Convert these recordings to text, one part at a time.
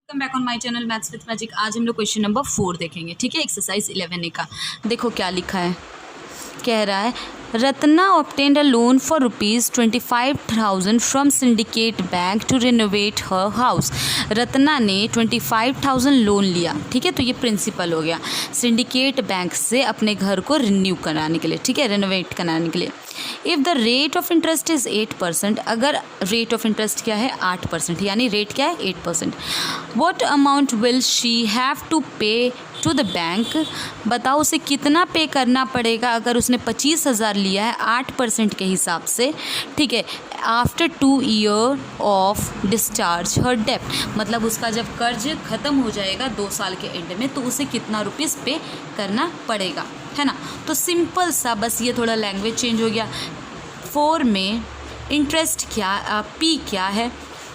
Welcome back on my channel maths with magic. आज हम लोग क्वेश्चन नंबर 4 देखेंगे। ठीक है, एक्सरसाइज 11A का देखो क्या लिखा है। कह रहा है Ratna obtained a loan for ₹25,000 from Syndicate Bank to renovate her house. Ratna ने 25,000 लोन लिया। ठीक है, तो ये प्रिंसिपल हो गया सिंडिकेट बैंक से अपने घर को रिन्यू कराने के लिए। ठीक है, रिनोवेट कराने के लिए। If the rate of interest is 8%, अगर रेट ऑफ इंटरेस्ट क्या है 8%, यानी रेट क्या है 8%, what amount will she have to pay to the bank. बताओ उसे कितना पे करना पड़ेगा अगर उसने 25,000 लिया है 8% के हिसाब से। ठीक है, आफ्टर 2 ईयर ऑफ डिस्चार्ज हर डेप्ट, मतलब उसका जब कर्ज ख़त्म हो जाएगा 2 साल के एंड में तो उसे कितना रुपीज़ पे करना पड़ेगा, है ना। तो सिंपल सा, बस ये थोड़ा लैंग्वेज चेंज हो गया। 4 में इंटरेस्ट क्या, पी क्या है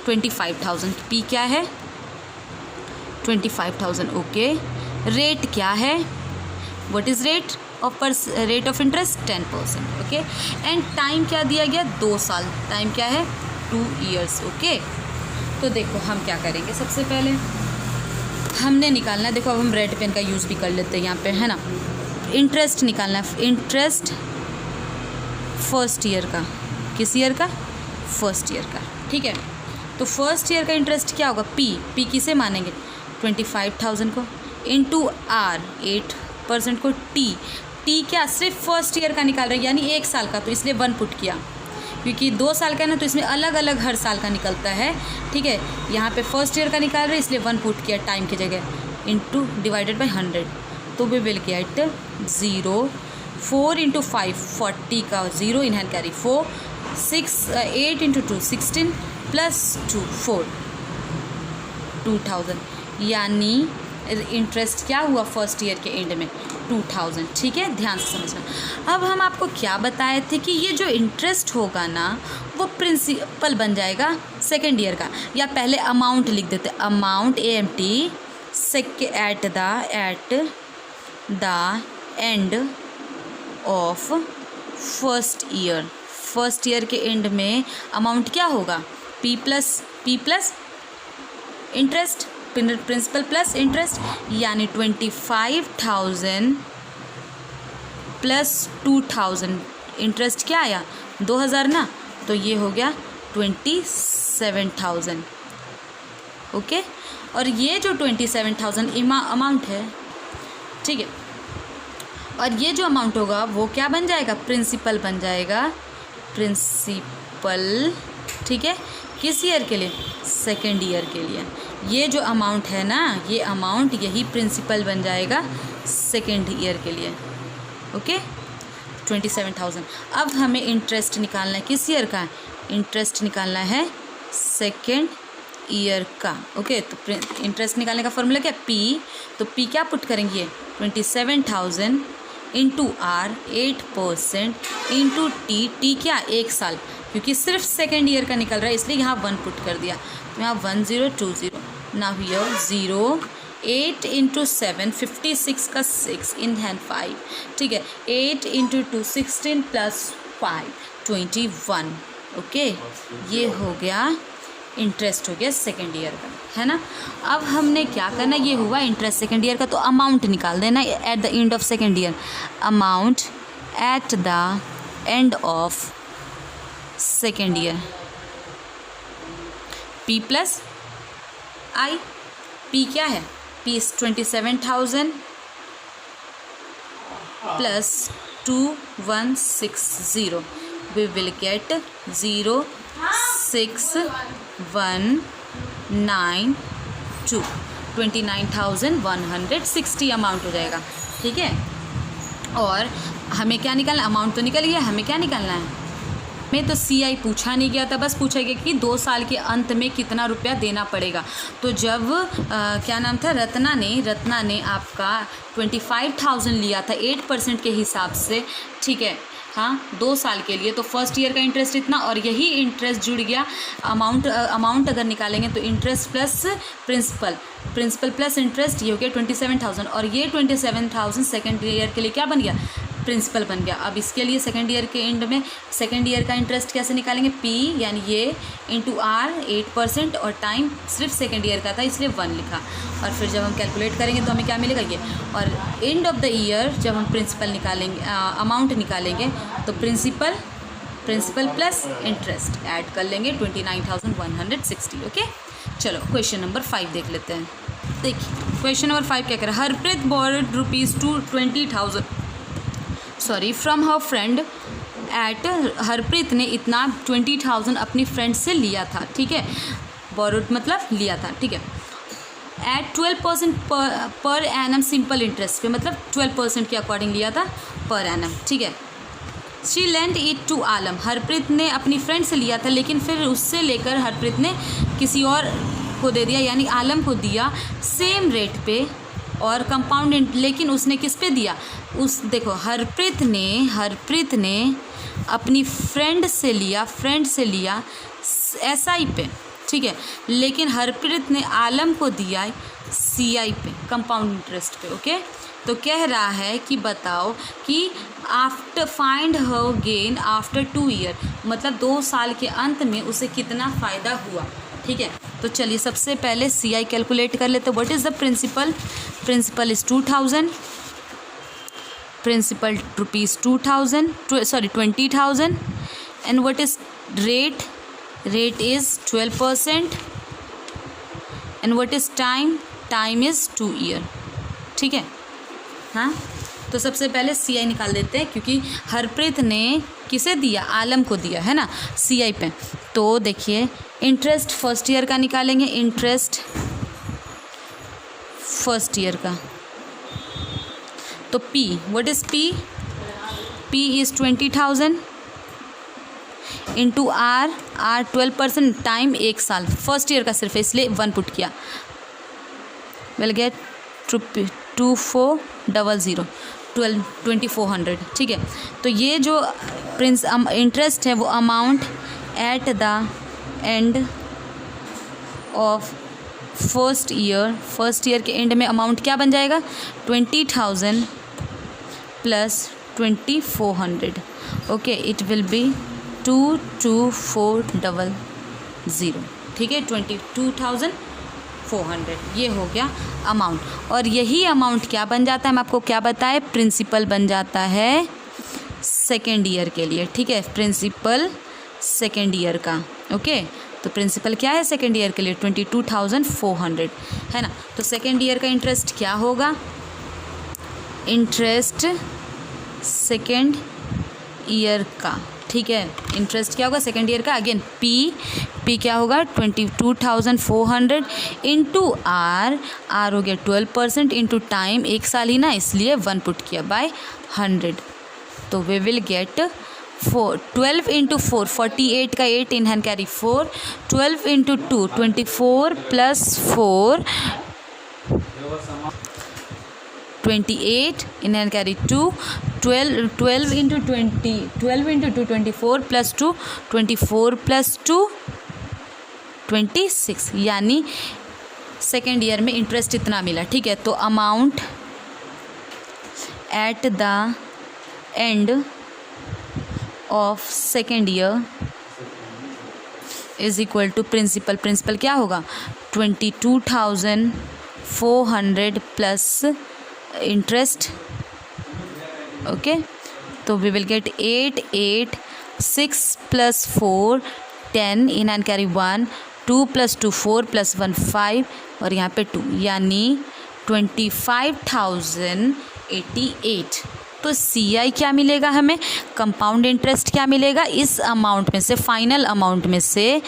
25,000, पी क्या है 25,000। ओके, रेट क्या है, what is rate of interest 10%। Okay, and time क्या दिया गया 2 साल, टाइम क्या है 2 ईयर्स। ओके, तो देखो हम क्या करेंगे। सबसे पहले हमने निकालना है, देखो अब हम रेड पेन का यूज़ भी कर लेते हैं यहाँ पे, है ना। इंटरेस्ट निकालना है, इंटरेस्ट फर्स्ट ईयर का, किस ईयर का, फर्स्ट ईयर का। ठीक है, तो फर्स्ट ईयर का इंटरेस्ट क्या होगा, पी किसे मानेंगे 25,000 को, इंटू आर 8% को, टी क्या सिर्फ फर्स्ट ईयर का निकाल रहे हैं यानी 1 साल का, तो इसलिए 1 पुट किया, क्योंकि 2 साल का है ना तो इसमें अलग अलग हर साल का निकलता है। ठीक है, यहाँ पे फर्स्ट ईयर का निकाल रहे हैं इसलिए 1 पुट किया टाइम की जगह, इंटू डिवाइडेड बाई 100, तो वी विल गेट 0। 4 × 5 40 का 0 इन हैंड कैरी 4, 8 × 2 16 प्लस 2 4 2000, यानी इंटरेस्ट क्या हुआ फर्स्ट ईयर के एंड में 2000। ठीक है, ध्यान से समझना। अब हम आपको क्या बताए थे कि ये जो इंटरेस्ट होगा ना वो प्रिंसिपल बन जाएगा सेकेंड ईयर का, या पहले अमाउंट लिख देते, amount AMT at the end of first year. First year के एंड में अमाउंट क्या होगा P plus interest, principal plus interest, यानी 25,000 प्लस 2,000। इंटरेस्ट क्या आया 2,000 ना, तो ये हो गया 27,000। ओके, और ये जो 27,000 अमाउंट है, ठीक है, और ये जो अमाउंट होगा वो क्या बन जाएगा, प्रिंसिपल बन जाएगा, प्रिंसिपल। ठीक है, किस ईयर के लिए, सेकेंड ईयर के लिए। ये जो अमाउंट है ना, ये अमाउंट यही प्रिंसिपल बन जाएगा सेकेंड ईयर के लिए। ओके, 27,000। अब हमें इंटरेस्ट निकालना है किस ईयर का, इंटरेस्ट निकालना है सेकेंड ईयर का। ओके, तो इंटरेस्ट निकालने का फॉर्मूला क्या, पी, तो पी क्या पुट करेंगे 27,000 इंटू आर 8% इंटू टी क्या 1 साल, क्योंकि सिर्फ सेकेंड ईयर का निकल रहा है इसलिए यहाँ 1 पुट कर दिया, तो यहाँ 1020। नाउ हियर 0, 8 × 7 56 का 6 इन हैंड 5। ठीक है, 8 × 2 16 प्लस 5 21। ओके, ये हो गया इंटरेस्ट, हो गया सेकेंड ईयर का, है ना। अब हमने क्या करना, ये हुआ इंटरेस्ट सेकेंड ईयर का, तो अमाउंट निकाल देना at the end of second year. Amount at the end of second year, P plus I। P क्या है, P is 27,000 plus 2160, we will get 06192, 29,160 amount हो जाएगा। ठीक है, और हमें क्या निकालना, अमाउंट तो निकल गया, हमें क्या निकालना है, में तो CI पूछा नहीं गया था, बस पूछा गया कि 2 साल के अंत में कितना रुपया देना पड़ेगा। तो जब क्या नाम था, रत्ना ने आपका 25,000 लिया था 8% के हिसाब से। ठीक है, हाँ 2 साल के लिए, तो फर्स्ट ईयर का इंटरेस्ट इतना, और यही इंटरेस्ट जुड़ गया अमाउंट अगर निकालेंगे तो interest plus principal plus interest, ये हो गया 27,000, और ये 27,000 सेकेंड ईयर के लिए क्या बन गया प्रिंसिपल बन गया। अब इसके लिए सेकेंड ईयर के एंड में सेकेंड ईयर का इंटरेस्ट कैसे निकालेंगे, पी यानी ये इंटू आर 8% और टाइम सिर्फ सेकेंड ईयर का था इसलिए 1 लिखा। और फिर जब हम कैलकुलेट करेंगे तो हमें क्या मिलेगा ये, और एंड ऑफ द ईयर जब हम प्रिंसिपल निकालेंगे अमाउंट निकालेंगे तो प्रिंसिपल प्लस इंटरेस्ट ऐड कर लेंगे 29,160। ओके, चलो क्वेश्चन नंबर 5 देख लेते हैं। देखिए क्वेश्चन नंबर 5 क्या कह रहा है, Harpreet borrowed ₹20,000 from her friend at, Harpreet ने इतना 20,000 अपनी फ्रेंड से लिया था, ठीक है, बोरोड मतलब लिया था, ठीक है, eight 12% per annum simple interest पे, मतलब 12% के अकॉर्डिंग लिया था पर एनम, ठीक है। शी लेंट इट टू आलम, हरप्रीत ने अपनी फ्रेंड से लिया था लेकिन फिर उससे लेकर हरप्रीत ने किसी और को दे दिया यानी आलम को दिया सेम रेट पे और कंपाउंड, लेकिन उसने किस पे दिया, उस देखो हरप्रीत ने अपनी फ्रेंड से लिया SI पे, ठीक है, लेकिन हरप्रीत ने आलम को दिया CI पे कंपाउंड इंटरेस्ट पे। ओके, तो कह रहा है कि बताओ कि after find her gain after 2 year, मतलब 2 साल के अंत में उसे कितना फ़ायदा हुआ, ठीक है। तो चलिए सबसे पहले CI कैलकुलेट कर लेते हैं। What is the principal is 2,000, principal ₹20,000 and what is rate is 12% and what is time is 2 year, ठीक है। हाँ, तो सबसे पहले CI निकाल देते हैं क्योंकि हरप्रीत ने किसे दिया, आलम को दिया है ना CI पे। तो देखिए इंटरेस्ट फर्स्ट ईयर का निकालेंगे, इंटरेस्ट फर्स्ट ईयर का, तो P, what is P is 20,000 into R 12%, time 1 साल, फर्स्ट ईयर का सिर्फ इसलिए 1 पुट किया, विल गेट 2400 2400, ठीक है। तो ये जो इंटरेस्ट है वो amount at the end of first year के एंड में अमाउंट क्या बन जाएगा, 20,000 plus 2400, okay, it will be 22400, ठीक है, 22,400, ये हो गया अमाउंट। और यही अमाउंट क्या बन जाता है, मैं आपको क्या बताए, प्रिंसिपल बन जाता है सेकेंड ईयर के लिए, ठीक है, प्रिंसिपल सेकेंड ईयर का। ओके, तो प्रिंसिपल क्या है सेकेंड ईयर के लिए, 22,400 है ना। तो सेकेंड ईयर का इंटरेस्ट क्या होगा, इंटरेस्ट सेकेंड ईयर का, ठीक है, इंटरेस्ट क्या होगा सेकेंड ईयर का, अगेन पी क्या होगा 22,400 इंटू आर हो गया 12% इंटू टाइम, 1 साल ही ना इसलिए 1 पुट किया बाय 100, तो वी विल गेट 12 इंटू 4 48 का 8 in hand carry 4, 12 into 2 24 plus 4 28 in hand carry 2, 12 into 20, 12 into 2 24 plus 2 24 plus 2 26, यानी सेकेंड ईयर में इंटरेस्ट इतना मिला, ठीक है। तो amount at the end of second year is equal to principal क्या होगा 22,400 प्लस इंटरेस्ट, ओके, तो we will get 8 6 plus 4 10 in and carry 1, 2 plus 2 4 plus 1 5 और यहाँ पे 2, यानी 25,088। तो CI क्या मिलेगा हमें, कंपाउंड इंटरेस्ट क्या मिलेगा, इस अमाउंट में से फाइनल अमाउंट में से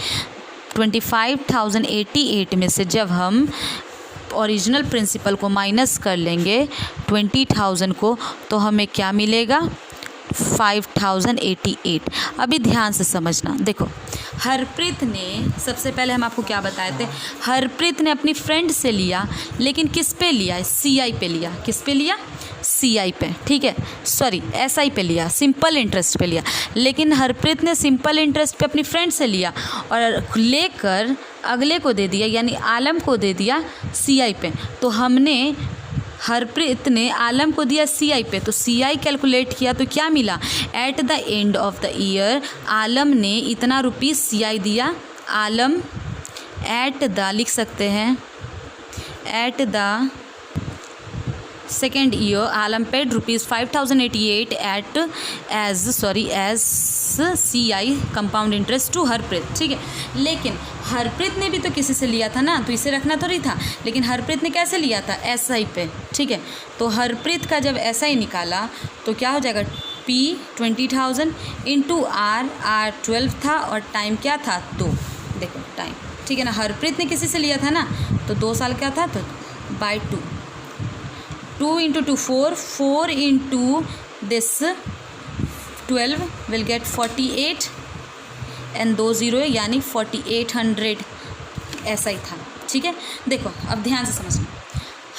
25,088 में से जब हम ओरिजिनल प्रिंसिपल को माइनस कर लेंगे 20,000 को, तो हमें क्या मिलेगा 5,088। अभी ध्यान से समझना, देखो हरप्रीत ने, सबसे पहले हम आपको क्या बताए थे, हरप्रीत ने अपनी फ्रेंड से लिया लेकिन किस पे लिया, CI पे लिया, किस पे लिया, CI पे, ठीक है, सॉरी SI पे लिया, सिंपल इंटरेस्ट पे लिया, लेकिन हरप्रीत ने सिंपल इंटरेस्ट पे अपनी फ्रेंड से लिया और लेकर अगले को दे दिया यानी आलम को दे दिया CI पे। तो हमने हरप्रीत ने आलम को दिया CI पे, तो CI कैलकुलेट किया तो क्या मिला, at the end of the year Alam ने इतना रुपीज़ CI दिया। आलम एट द लिख सकते हैं, at the second year Alam paid ₹5,088 as CI compound interest to Harpreet. ठीक है, लेकिन हरप्रीत ने भी तो किसी से लिया था ना, तो इसे रखना थोड़ी था, लेकिन हरप्रीत ने कैसे लिया था, SI पे। ठीक है, तो हरप्रीत का जब SI निकाला तो क्या हो जाएगा, P 20,000 इंटू R 12 था और टाइम क्या था 2। देखो टाइम, ठीक है ना, हरप्रीत ने किसी से लिया था ना, तो 2 साल क्या था, तो by 2 into 2 4 into this 12 will get 48 and 2 0 यानी 4800 SI था। ठीक है, देखो अब ध्यान से समझना,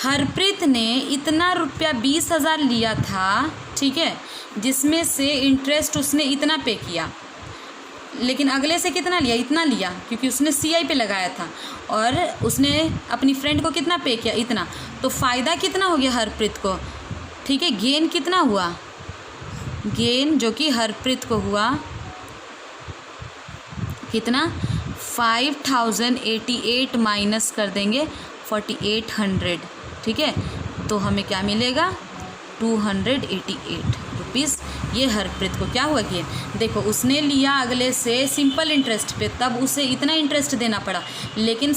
हरप्रीत ने इतना रुपया 20,000 लिया था, ठीक है, जिसमें से इंटरेस्ट उसने इतना पे किया, लेकिन अगले से कितना लिया, इतना लिया, क्योंकि उसने CI पे लगाया था और उसने अपनी फ्रेंड को कितना पे किया, इतना। तो फ़ायदा कितना हो गया हरप्रीत को, ठीक है, गेन कितना हुआ, गेन जो कि हरप्रीत को हुआ कितना, 5,088 माइनस कर देंगे 4,800। ठीक है, तो हमें क्या मिलेगा, 288 रुपीज़। ये हरप्रीत को क्या हुआ कि देखो उसने लिया अगले से सिंपल इंटरेस्ट पे, तब उसे इतना इंटरेस्ट देना पड़ा, लेकिन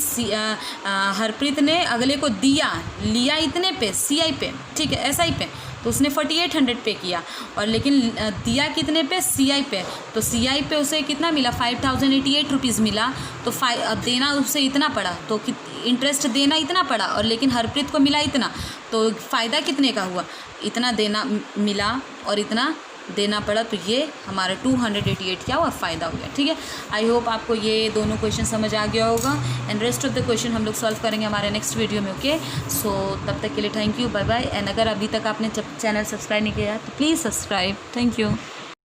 हरप्रीत ने अगले को लिया इतने पे CI पे, ठीक है, SI पे, तो उसने 4,800 पे किया, और लेकिन दिया कितने पे, CI पे, तो CI पे उसे कितना मिला, 5,088 रुपीज़ मिला। तो अब देना उसे इतना पड़ा, तो इंटरेस्ट देना इतना पड़ा, और लेकिन हरप्रीत को मिला इतना, तो फ़ायदा कितने का हुआ, इतना देना मिला और इतना देना पड़ा, तो ये हमारा 288 क्या हुआ, फ़ायदा हो गया। ठीक है, आई होप आपको ये दोनों क्वेश्चन समझ आ गया होगा, and rest of the question हम लोग सॉल्व करेंगे हमारे नेक्स्ट वीडियो में। ओके, सो तब तक के लिए thank you, bye bye. And अगर अभी तक आपने चैनल सब्सक्राइब नहीं किया तो प्लीज़ सब्सक्राइब। Thank you.